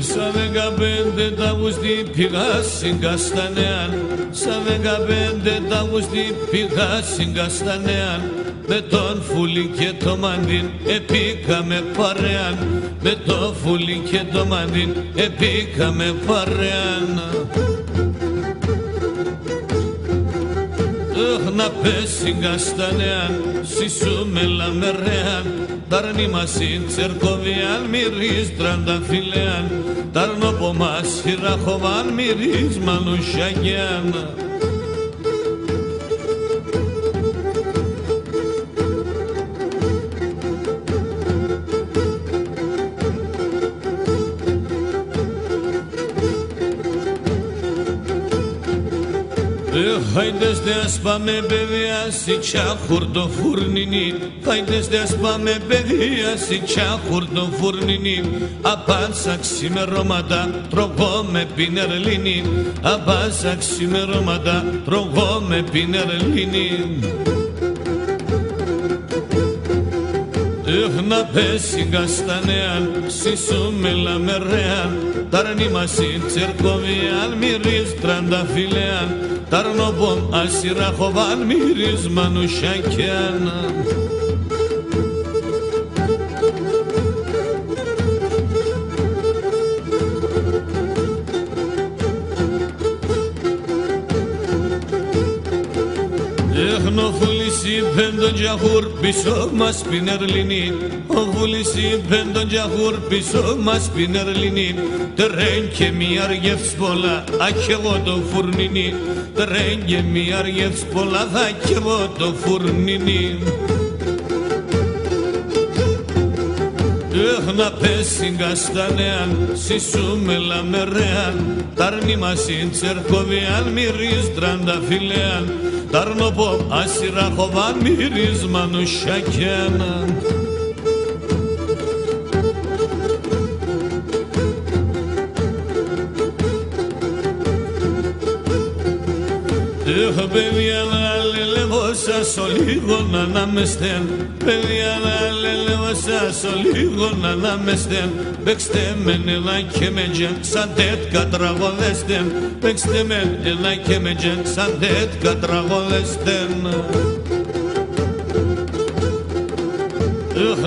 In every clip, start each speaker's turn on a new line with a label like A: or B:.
A: Στα 15 τ' Αυγουστή πήγα στην Καστανέα, στα 15 τ' Αυγουστή πήγα στην Καστανέα, με τον Φούλη και το Μαντίν επήκαμε παρέαν, με τον Φούλη και το Μαντίν επήκαμε παρέαν. Να πες στην Καστανέα, συσούμε λαμερέαν, ταρνή μας στην Τσερκοβιάν, μυρίζ τρανταφιλέαν, ταρνό από μας χειραχοβάν, μυρίζ μανουσιαγιάν. Χάιντες δε ας πάμε παιδιά στη τσάχουρτο φουρνινή, χάιντες δε ας πάμε παιδιά στη τσάχουρτο φουρνινή, απάσα ξημερώματα τρώγω με πινερλίνη, απάσα ξημερώματα τρώγω με πινερλίνη. Να πες στην Καστανέαν, συσούμε λαμερέαν, ταρνή μας στην Τσερκοβιάν, μυρίζ τρανταφιλέαν, ταρνόπομ ασυραχοβάν, μυρίζ μανουσιακιάν. Ο Φούλης είπε τον Τζαχούρ πίσω μας πινερλινή, ο Φούλης είπε τον Τζαχούρ πίσω μας πινερλινή, τρέν και μη αργεύς πολλά, άχι εγώ το φουρνινή, τρέν και μη αργεύς πολλά, άχι εγώ το φουρνινή. Να πες στην Καστανέαν, συσούμε λαμερέαν, ταρνή μας στην Τσερκοβιάν, μυρίζ τρανταφιλέαν, ταρνοπό ασυραχοβάν, μυρίζ μανουσιακιάν. Παιδιά να λελεύω σας ο λίγο να ανάμεστεν, παιδιά να λελεύω σας ο λίγο να ανάμεστεν, παίξτε μεν ένα και με τζεν σαν τέτκα τραγωδέστεν, παίξτε μεν ένα και με τζεν σαν τέτκα τραγωδέστεν.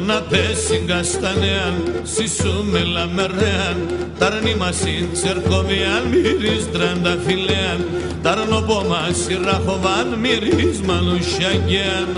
A: Να πες στην Καστανέαν, συσούμε λαμερέαν, ταρνή μας στην Τσερκοβιάν, μυρίζ τρανταφιλέαν, ταρνοπό μας σειραχοβάν, μυρίζ μανουσιαγιάν.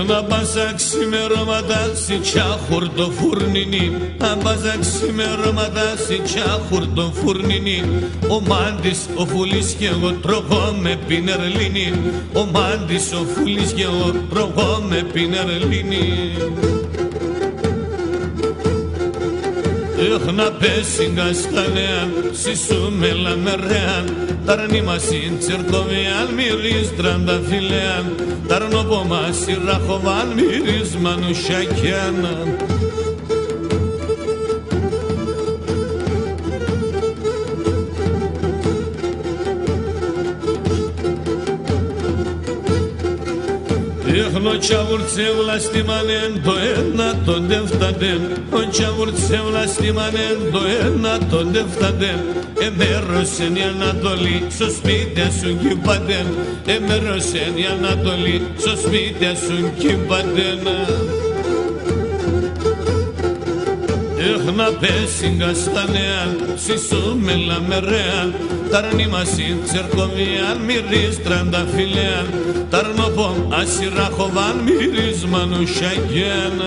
A: Να πάσα ξημερώματα στη τσάχουρτο φουρνινή, να πάσα ξημερώματα στη τσάχουρτο φουρνινή, ο Μάντης, ο Φούλης και εγώ τρώγω με πινερλίνη, ο Μάντης, ο Φούλης και εγώ τρώγω με πινερλίνη. Να πες στην Καστανέαν, συσούμε λαμερέαν, ταρνή μας στην Τσερκοβιάν, μυρίζ τρανταφιλέαν, ταρνοπό μας σειραχοβάν, μυρίζ μανουσιακιάν. Ο τσαβουρτσεύλα στη μανέν το ένα τον τεφταντέν, ο τσαβουρτσεύλα στη μανέν το ένα τον τεφταντέν, εμέρωσεν η Ανατολή στο σπίτι σου κυπαντέν, εμέρωσεν η Ανατολή στο σπίτι σου κυπαντέν. Να πες στην Καστανέαν, συσούμε λαμερέαν, ταρνή μας στην Τσερκοβιάν, μυρίζ τρανταφιλέαν, ταρνοπόμ ασυραχοβάν, μυρίζ μανουσιαγιάν.